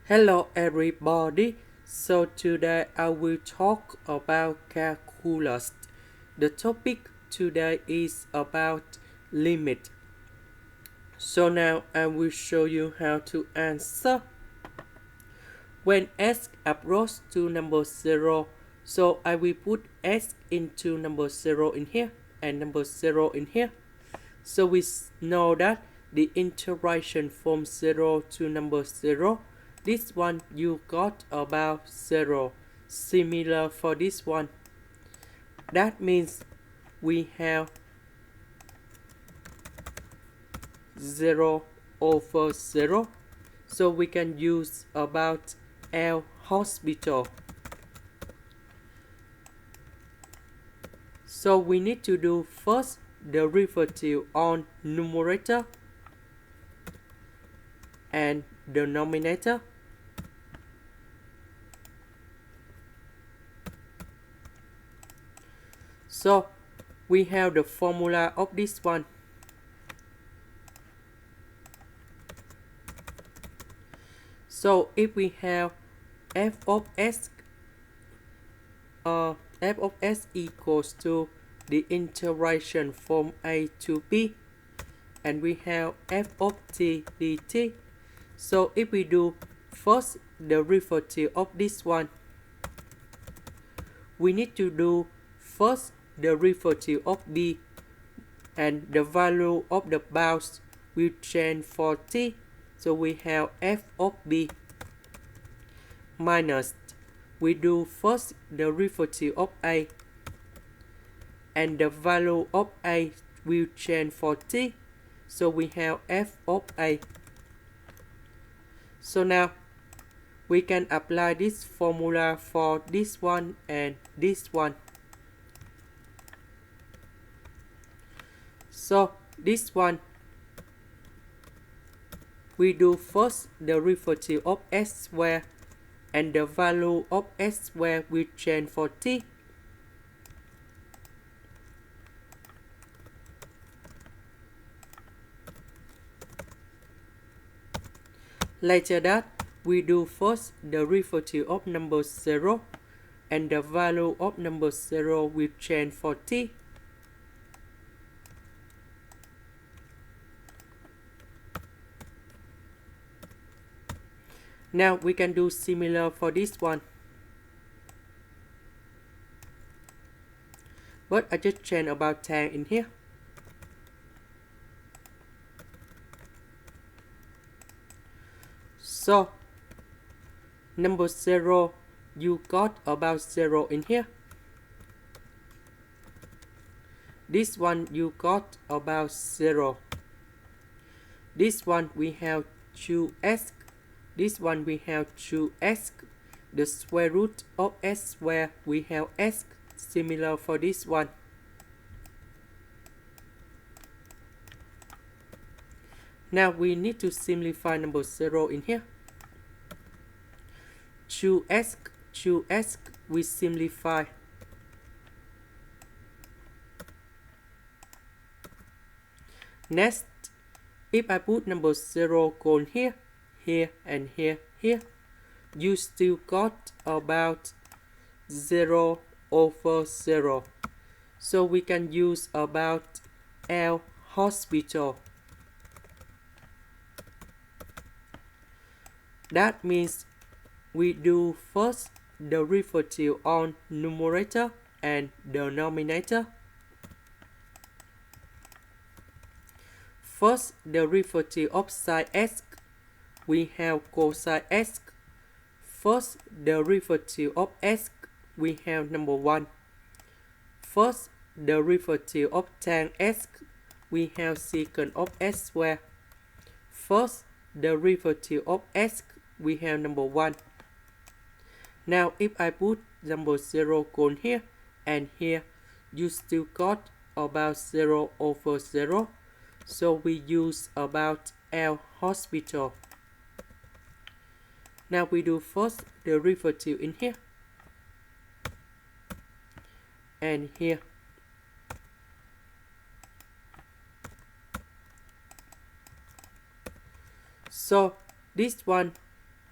Hello everybody. So today I will talk about calculus. The topic today is about limit. So now I will show you how to answer. When s approaches to number 0, so I will put s into number 0 in here and number 0 in here. So we know that the interaction from 0 to number 0, this one you got about 0. Similar for this one. That means we have 0 over 0. So we can use about L'Hospital. So we need to do first derivative on numerator and denominator. So we have the formula of this one. So if we have f of s equals to the integration from a to b, and we have f of t dt. So if we do first derivative of this one, we need to do first derivative of b, and the value of the bounds will change for t. So we have f of b minus, we do first derivative of a, and the value of a will change for t. So we have f of a. So now we can apply this formula for this one and this one. So this one, we do first derivative of s squared, and the value of s squared will change for t. Later that, we do first derivative of number 0, and the value of number 0 will change for t. Now we can do similar for this one. But I just change about 10 in here. So number 0, you got about 0 in here. This one you got about 0. This one we have 2s. This one we have 2s. The square root of s squared, we have s. Similar for this one. Now we need to simplify number 0 in here. 2s, we simplify. Next, if I put number 0 going here, here, and here, you still got about 0 over 0. So we can use about L'Hospital. That means we do first derivative on numerator and denominator. First derivative of sine s, we have cosine s. First derivative of s, we have number 1. First derivative of tan s, we have secant of s squared. First derivative of s, we have number 1. Now if I put number 0 going here and here, you still got about 0 over 0. So we use about L'Hospital. Now we do first derivative in here and here. So this one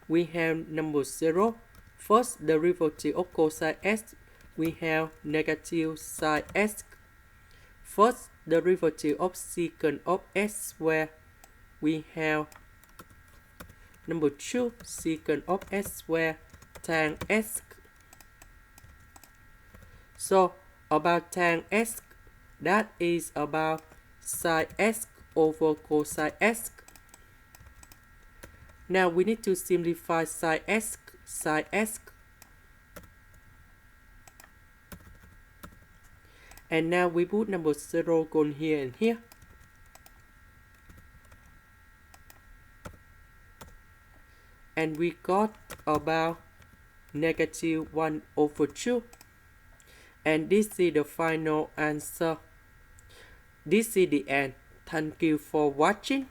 we have number 0. First derivative of cosine x, we have negative sine x. First derivative of secant of x squared, we have number 2, secant of x squared tan x. So about tan x, that is about sine x over cosine x. Now we need to simplify sine x, and now we put number 0 going here and here. And we got about negative 1 over 2. And this is the final answer. This is the end. Thank you for watching.